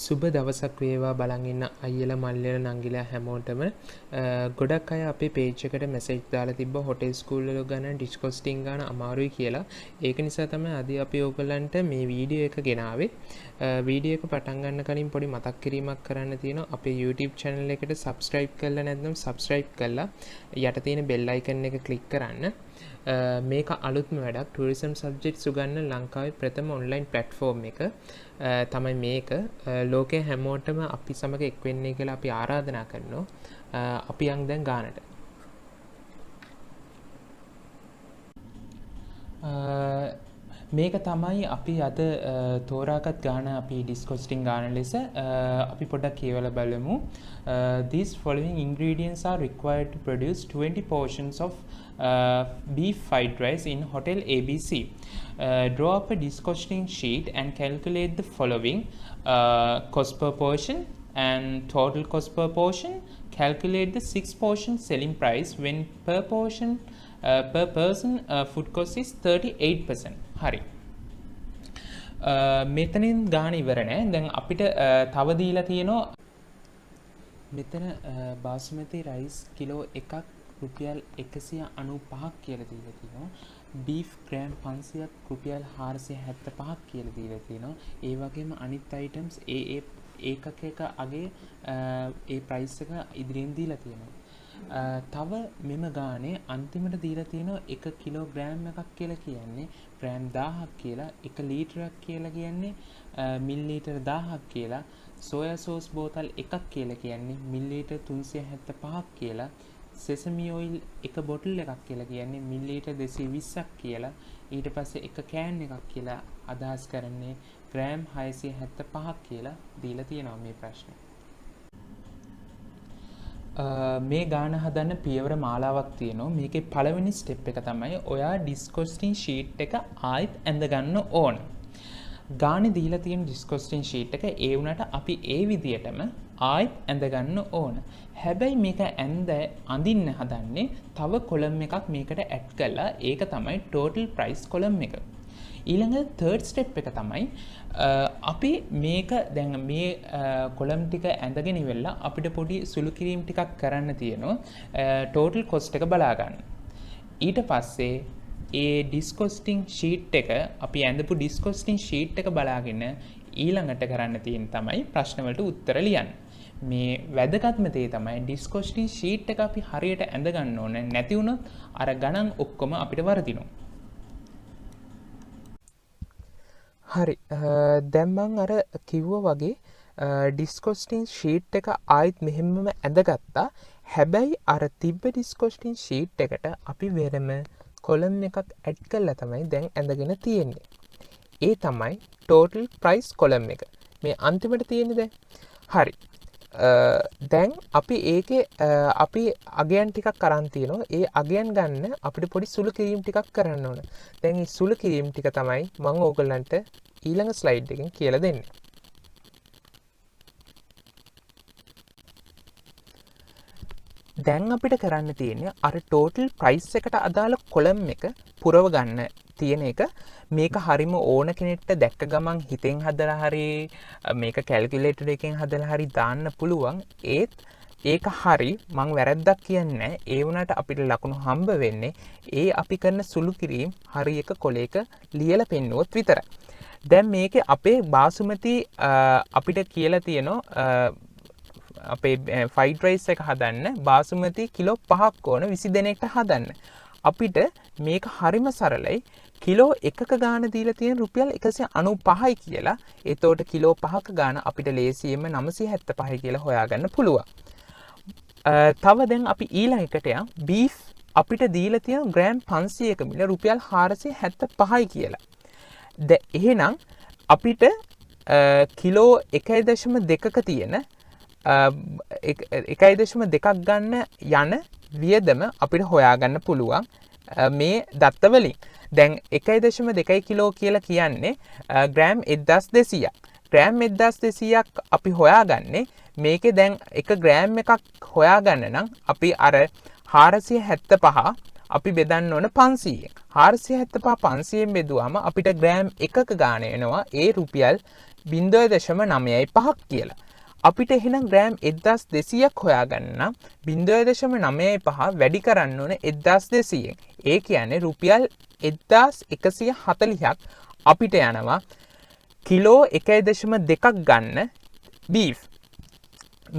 සුබ දවසක් වේවා බලන් ඉන්න අයියලා මල්ලියලා නංගිලා හැමෝටම ගොඩක් අය අපේ පේජ් එකට මැසේජ් දාලා තිබ්බ හොටෙල් ස්කූල් වල ගන්න ඩිස්කොස්ටිං ගන්න අමාරුයි කියලා. ඒක නිසා තමයි අද අපි ඔයගලන්ට මේ වීඩියෝ එක ගෙනාවේ. වීඩියෝ එක පටන් ගන්න කලින් පොඩි මතක් කිරීමක් කරන්න තියෙනවා. අපේ YouTube channel එකට subscribe කරලා නැත්නම් subscribe කරලා යට තියෙන bell icon එක click කරන්න. මේක අලුත්ම වැඩක් ටූරිසම් සබ්ජෙක්ට්ස් උගන්න ලංකාවේ ප්‍රථම ඔන්ලයින් ප්ලැට්ෆෝම් එක තමයි මේක. ලෝකයේ හැමෝටම අපි සමග එක් වෙන්නේ කියලා අපි ආරාධනා කරනවා. අපි යන් දැන් ගානට. මේක තමයි අපි අද තෝරාගත් ගාන අපි ඩිස්කොස්ටිං ගාන ලෙස අපි පොඩ්ඩක් කියවලා බලමු. These following ingredients are required to produce 20 portions of beef fried rice in Hotel ABC. Draw up a discosting sheet and calculate the following cost per portion and total cost per portion. Calculate the 6 portion selling price when per portion per person food cost is 38%. හරි. මෙතනින් ගාන ඉවර නෑ. දැන් අපිට තව දීලා තියෙනවා මෙතන බාස්මති රයිස් කිලෝ එකක් රුපියල් 195ක් කියලා දීලා තියෙනවා. බීෆ් ග්‍රෑම් 500ක් රුපියල් 475ක් කියලා දීලා තියෙනවා. ඒ වගේම අනිත් අයිටම්ස් ඒකක අගේ ඒ ප්‍රයිස් එක ඉදිරියෙන් දීලා තියෙනවා. තව මෙම ගානේ අන්තිමට දීලා තියෙනවා 1 කිලෝග්‍රෑම් එකක් කියලා කියන්නේ ග්‍රෑම් 1000ක් කියලා, 1 ලීටරයක් කියලා කියන්නේ මිලිලීටර් 1000ක් කියලා, සෝයා සෝස් බෝතල් එකක් කියලා කියන්නේ මිලිලීටර් 375ක් කියලා, සෙසමි ඔයිල් එක බොටල් එකක් කියලා කියන්නේ මිලිලීටර් 220ක් කියලා, ඊට පස්සේ එක කෑන් එකක් කියලා අදහස් කරන්නේ ග්‍රෑම් 675ක් කියලා දීලා තියෙනවා මේ ප්‍රශ්නේ. මේ ගාන හදන්න පියවර මාලාවක් තියෙනවා. මේකේ පළවෙනි ස්ටෙප් එක තමයි ඔයා ඩිස්කොස්ටිං ෂීට් එක ආයෙත් ඇඳ ගන්න ඕන. ගානේ දීලා තියෙන ඩිස්කොස්ටිං ෂීට් එක ඒ වුණාට අපි ඒ විදියටම ආයෙත් ඇඳ ගන්න ඕන. හැබැයි මේක අඳින්න හදන්නේ තව කොලම් එකක් මේකට ඇඩ් කරලා ඒක තමයි total price කොලම් එක. ඊළඟ third step එක තමයි අපි මේක දැන් මේ කොලම් ටික ඇඳගෙන ඉවරලා අපිට පොඩි සුළු කිරීම් ටිකක් කරන්න තියෙනවා total cost එක බලා ගන්න. ඊට පස්සේ ඒ ඩිස්කොස්ටිං ෂීට් එක අපි ඇඳපු ඩිස්කොස්ටිං ෂීට් එක බලාගෙන ඊළඟට කරන්න තියෙන තමයි ප්‍රශ්න වලට උත්තර ලියන්න. මේ වැදගත්ම දේ තමයි ඩිස්කොස්ටිං ෂීට් එක අපි හරියට ඇඳ ගන්න ඕනේ. නැති වුණොත් අර ගණන් ඔක්කොම අපිට වරදිනවා. හරි, දැන් මං අර කිව්වා වගේ ඩිස්කොස්ටිං ෂීට් එක ආයෙත් මෙහෙමම ඇඳගත්තා. හැබැයි අර තිබ්බ ඩිස්කොස්ටිං ෂීට් එකට අපි වෙනම කොලම් එකක් ඇඩ් කරලා තමයි දැන් ඇඳගෙන තියෙන්නේ. ඒ තමයි total price කොලම් එක. මේ අන්තිමට තියෙන්නේ දැන්. හරි. දැන් අපි ඒකේ අපි අගයන් ටිකක් අරන් තියෙනවා. ඒ අගයන් ගන්න අපිට පොඩි සුළු කිරීම් ටිකක් කරන්න ඕන. දැන් මේ සුළු කිරීම් ටික තමයි මම ඕගලන්ට ඊළඟ ස්ලයිඩ් එකෙන් කියලා දෙන්නේ. දැන් අපිට කරන්න තියෙන්නේ අර total price එකට අදාළ කොලම් එක පුරව ගන්න තියෙන එක. මේක හරිම ඕන කෙනෙක්ට දැක්ක ගමන් හිතෙන් හදලා හරි මේක කැල්කියුලේටර් එකෙන් හදලා හරි දාන්න පුළුවන්. ඒත් ඒක හරි මං වැරද්දක් කියන්නේ නැහැ. ඒ වුණාට අපිට ලකුණු හම්බ වෙන්නේ ඒ අපි කරන සුළු කිරීම හරි එක කොලයක ලියලා පෙන්නුවොත් විතරයි. දැන් මේකේ අපේ බාසුමති අපිට කියලා තියෙනවා අපේ ෆ්‍රයිඩ් රයිස් එක හදන්න බාසුමති කිලෝ 5ක් ඕන 20 දෙනෙක්ට හදන්න. අපිට මේක හරිම සරලයි. කිලෝ එකක ගාන දීලා තියෙන රුපියල් 195යි කියලා. එතකොට කිලෝ 5ක ගාන අපිට ලේසියෙන්ම 975යි කියලා හොයාගන්න පුළුවන්. තව දැන් අපි ඊළඟ එකට යමු. බීෆ් අපිට දීලා තියෙන ග්‍රෑම් 500ක මිල රුපියල් 475යි කියලා. එහෙනම් අපිට කිලෝ 1.2ක තියෙන 1.2ක් ගන්න යන වියදම අපිට හොයාගන්න පුළුවන් මේ දත්ත වලින්. දැන් 1.2 කිලෝ කියලා කියන්නේ ග්‍රෑම් 1200ක්. ග්‍රෑම් 1200ක් අපි හොයාගන්නේ මේකේ දැන් එක ග්‍රෑම් එකක් හොයාගන්න නම් අපි අර 475 අපි බෙදන්න ඕන 500ෙන්. 475 500ෙන් බෙදුවාම අපිට ග්‍රෑම් එකක ගාණ එනවා ඒ රුපියල් 0.95ක් කියලා. අපිට එහෙනම් ග්‍රෑම් 1200ක් හොයාගන්න නම් 0.95 වැඩි කරන්න ඕනේ 1200ෙන්. ඒ කියන්නේ රුපියල් 1140ක් අපිට යනවා කිලෝ 1.2ක් ගන්න බීෆ්.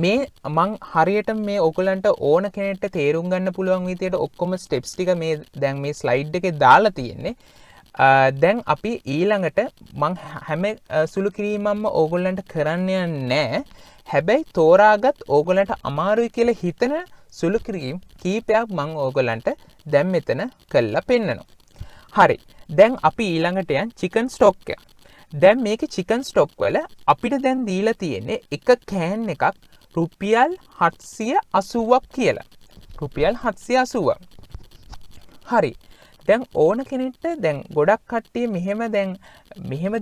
මේ මං හරියට මේ ඔයගලන්ට ඕන කෙනෙක්ට තේරුම් ගන්න පුළුවන් විදියට ඔක්කොම ස්ටෙප්ස් ටික මේ දැන් මේ ස්ලයිඩ් එකේ දාලා තියෙන්නේ. දැන් අපි ඊළඟට මං හැම සුළු කිරීමක්ම ඕගොල්ලන්ට කරන්න යන්නේ. හැබැයි තෝරාගත් ඕගොල්ලන්ට අමාරුයි කියලා හිතන සුළු කිරීම් කීපයක් මං ඕගොල්ලන්ට දැන් මෙතන කරලා පෙන්නනවා. හරි. දැන් අපි ඊළඟට යන් චිකන් ස්ටොක් එක. දැන් මේකේ චිකන් ස්ටොක් වල අපිට දැන් දීලා තියෙන්නේ එක කෑන් එකක් රුපියල් 780ක් කියලා. රුපියල් 780ක්. හරි. දැන් ඕන කෙනෙක්ට දැන් ගොඩක් කට්ටිය මෙහෙම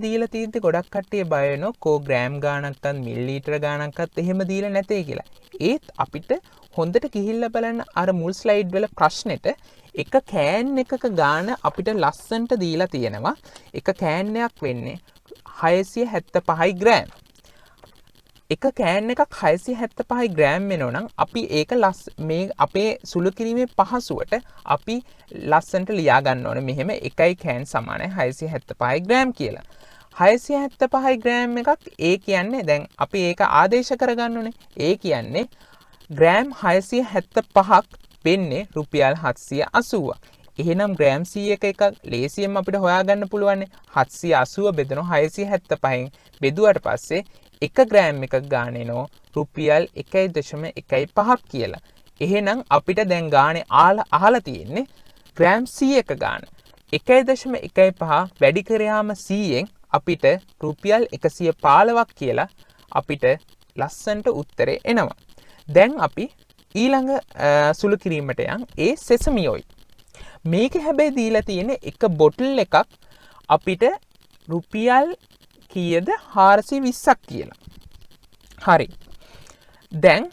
දීලා තියෙද්දි ගොඩක් කට්ටිය බය වෙනවා කෝ ග්‍රෑම් ගාණක්වත් මිලිලීටර ගාණක්වත් එහෙම දීලා නැතේ කියලා. ඒත් අපිට හොඳට ගිහිල්ලා බලන්න අර මුල් ස්ලයිඩ් වල ප්‍රශ්නෙට එක කෑන් එකක ගාණ අපිට ලස්සන්ට දීලා තියෙනවා. එක කෑන් එකක් වෙන්නේ 675 ග්‍රෑම්. එක කෑන් එකක් 675 ග්‍රෑම් වෙනවා නම් අපි ඒක මේ අපේ සුළු කිරීමේ පහසුවට අපි ලස්සන්ට ලියා ගන්න ඕනේ මෙහෙම එකයි කෑන් සමානයි 675 ග්‍රෑම් කියලා. 675 ග්‍රෑම් එකක් ඒ කියන්නේ දැන් අපි ඒක ආදේශ කරගන්න ඕනේ. ඒ කියන්නේ ග්‍රෑම් 675ක් වෙන්නේ රුපියල් 780ක්. එහෙනම් ග්‍රෑම් 100 එකක් ලේසියෙන් අපිට හොයාගන්න පුළුවන්. 780 බෙදනවා 675න් බෙදුවට පස්සේ එක ග්‍රෑම් එකක් ගාණ එනවා රුපියල් 1.15ක් කියලා. එහෙනම් අපිට දැන් ගානේ අහලා තියෙන්නේ ග්‍රෑම් 100ක ගාණ. 1.15 වැඩි කරාම 100න් අපිට රුපියල් 115ක් කියලා අපිට ලස්සන්ට උත්තරේ එනවා. දැන් අපි ඊළඟ සුළු කිරීමට යන් ඒ සෙසමි ඔයිල්. මේක හැබැයි දීලා තියෙන්නේ එක බොටල් එකක් අපිට රුපියල් කීයද 420ක් කියලා. හරි. දැන්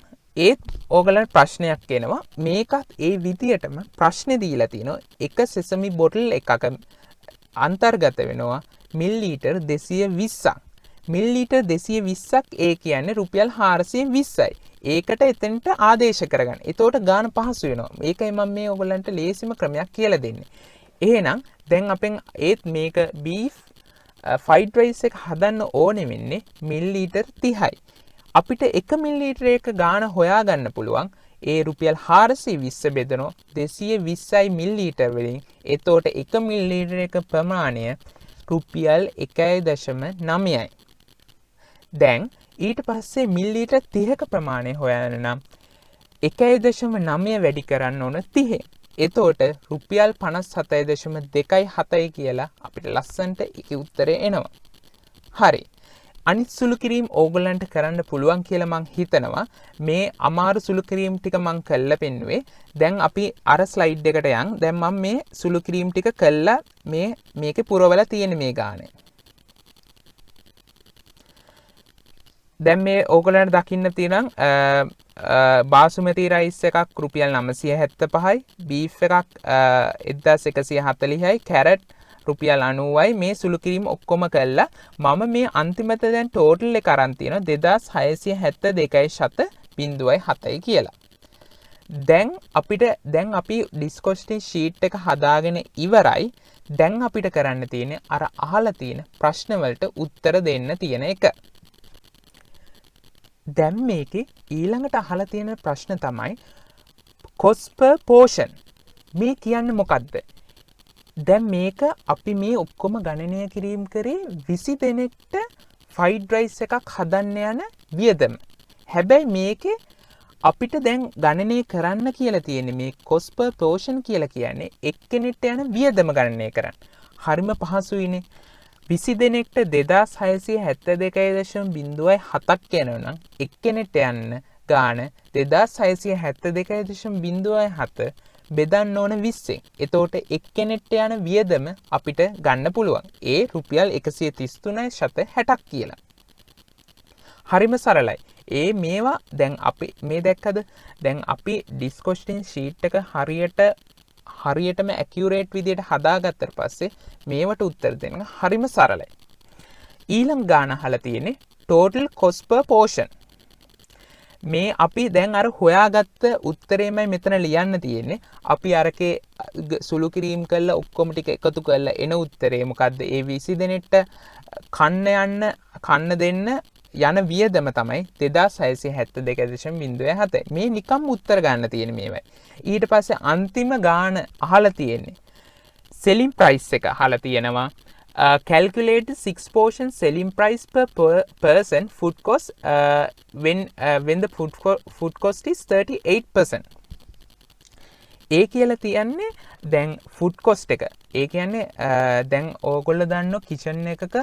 ඒත් ඕගලන්ට ප්‍රශ්නයක් එනවා. මේකත් ඒ විදියටම ප්‍රශ්නේ දීලා තිනවා. එක සෙසමි බොටල් එකක අන්තර්ගත වෙනවා මිලිලීටර් 220ක්. මිලිලීටර් 220ක් ඒ කියන්නේ රුපියල් 420යි. ඒකට එතනට ආදේශ කරගන්න. එතකොට ගාන පහසු වෙනවා. මේකයි මම මේ ඕගලන්ට ලේසිම ක්‍රමයක් කියලා දෙන්නේ. එහෙනම් දැන් අපෙන් ඒත් මේක බීෆ් ෆයිඩ් රයිස් එක හදන්න ඕනේ වෙන්නේ මිලිලීටර් 30යි. අපිට 1 මිලිලීටර එක ගාන හොයාගන්න පුළුවන්. ඒ රුපියල් 420 බෙදනවා 220යි මිලිලීටර වලින්. එතකොට 1 මිලිලීටර එක ප්‍රමාණය රුපියල් 1.9යි. දැන් ඊට පස්සේ මිලිලීටර 30ක ප්‍රමාණය හොයන්න නම් 1.9 වැඩි කරන්න ඕන 30. එතකොට රුපියල් 57.27 කියලා අපිට ලස්සන්ට ඒකේ උත්තරේ එනවා. හරි. අනිත් සුළු කිරීම ඕගොල්ලන්ට කරන්න පුළුවන් කියලා මං හිතනවා. මේ අමාරු සුළු කිරීම ටික මං කළා පෙන්නුවේ. දැන් අපි අර ස්ලයිඩ් එකට යන්. දැන් මම මේ සුළු කිරීම ටික කළා මේකේ පුරවලා තියෙන මේ ගානේ. දැන් මේ ඕගොල්ලන්ට දකින්න තියෙනවා බාසුමති රයිස් එකක් රුපියල් 975යි, බීෆ් එකක් 1140යි, කැරට් රුපියල් 90යි. මේ සුළු කිරීම ඔක්කොම කළා මම මේ අන්තිමට දැන් ටෝටල් එක අරන් තියෙනවා 2672.07යි කියලා. දැන් අපි ඩිස්කොස්ටින් ෂීට් එක හදාගෙන ඉවරයි. දැන් අපිට කරන්න තියෙන්නේ අර අහලා තියෙන ප්‍රශ්න වලට උත්තර දෙන්න තියෙන එක. දැන් මේකේ ඊළඟට අහලා තියෙන ප්‍රශ්න තමයි cost per portion. මේ කියන්නේ මොකද්ද? දැන් මේක අපි මේ ඔක්කොම ගණනය කිරීම කරේ 20 දෙනෙක්ට ෆයිඩ් රයිස් එකක් හදන්න යන වියදම. හැබැයි මේකේ අපිට දැන් ගණනය කරන්න කියලා තියෙන්නේ මේ cost per portion කියලා කියන්නේ එක්කෙනෙක්ට යන වියදම ගණනය කරන්න. හරිම පහසුයිනේ. 20 දෙනෙක්ට 2672.07ක් යනවා නම් එක්කෙනෙක්ට යන්න ගාණ 2672.07 බෙදන්න ඕන 20ෙන්. එතකොට එක්කෙනෙක්ට යන වියදම අපිට ගන්න පුළුවන්. ඒ රුපියල් 133.60ක් කියලා. හරිම සරලයි. මේවා දැන් අපි මේ දැක්කද? දැන් අපි ඩිස්කොස්ටින් ෂීට් එක හරියටම ඇකියුරේට් විදියට හදාගත්තට පස්සේ මේවට උත්තර දෙන්න හරිම සරලයි. ඊළඟ ගාන අහලා තියෙන්නේ total cost per portion. මේ අපි දැන් අර හොයාගත්ත උත්තරේමයි මෙතන ලියන්න තියෙන්නේ. අපි අරකේ සුළු කිරීම කළා ඔක්කොම ටික එකතු කරලා එන උත්තරේ මොකද්ද? ඒ 20 දෙනෙක්ට කන්න දෙන්න යන වියදම තමයි 2672.07. මේ නිකම් උත්තර ගන්න තියෙන මේවයි. ඊට පස්සේ අන්තිම ගාන අහලා තියෙන්නේ selling price එක අහලා තියෙනවා. Calculate 6 portion selling price per person food cost when the food cost is 38%. ඒ කියලා තියන්නේ දැන් food cost එක. ඒ කියන්නේ දැන් ඕගොල්ලෝ දන්නෝ kitchen එකක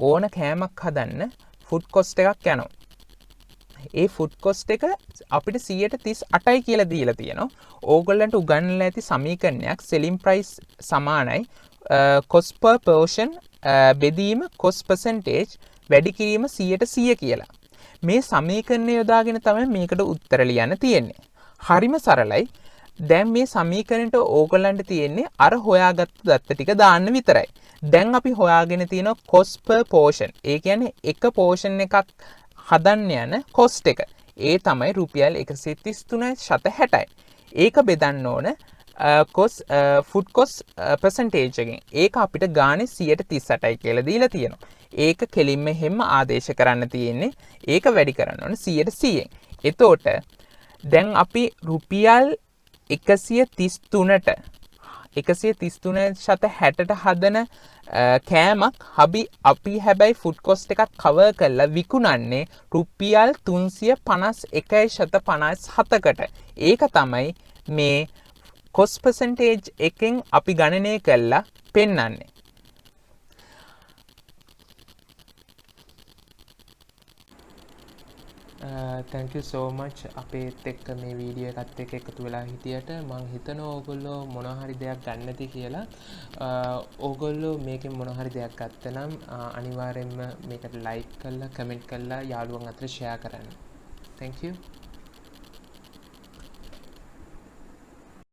ඕන කෑමක් හදන්න food cost එකක් යනවා. ඒ food cost එක අපිට 138යි කියලා දීලා තියෙනවා. ඕගොල්ලන්ට උගන්වලා ඇති සමීකරණයක් selling price සමානයි cost per portion බෙදීම cost percentage වැඩි කිරීම 100% කියලා. මේ සමීකරණය යොදාගෙන තමයි මේකට උත්තර ලියන්න තියෙන්නේ. හරිම සරලයි. දැන් මේ සමීකරණයට ඕගොල්ලන්ට තියෙන්නේ අර හොයාගත්ත දත්ත ටික දාන්න විතරයි. දැන් අපි හොයාගෙන තියෙනවා cost per portion. ඒ කියන්නේ එක portion එකක් හදන්න යන cost එක. ඒ තමයි රුපියල් 133.60යි. ඒක බෙදන්න ඕන food cost percentage එකෙන්. ඒක අපිට ගානේ 138යි කියලා දීලා තියෙනවා. ඒක කෙලින්ම හැම ආදේශ කරන්න තියෙන්නේ. ඒක වැඩි කරන්න ඕන 100%ෙන්. එතකොට දැන් අපි රුපියල් 133ට 133.60ට හදන කෑමක් අපි හැබැයි ෆුඩ් කොස්ට් එකක් කවර් කරලා විකුණන්නේ රුපියල් 351.57කට. ඒක තමයි මේ cost percentage එකෙන් අපි ගණනය කරලා පෙන්වන්නේ. thank you so much අපේත් එක්ක මේ වීඩියෝ එකත් එක්ක එකතු වෙලා හිටියට. මම හිතනවා ඕගොල්ලෝ මොනවා හරි දෙයක් ගන්නති කියලා. ඕගොල්ලෝ මේකෙන් මොනවා හරි දෙයක් ගත්තනම් අනිවාර්යෙන්ම මේකට like කරලා comment කරලා යාළුවන් අතර share කරන්න. thank you.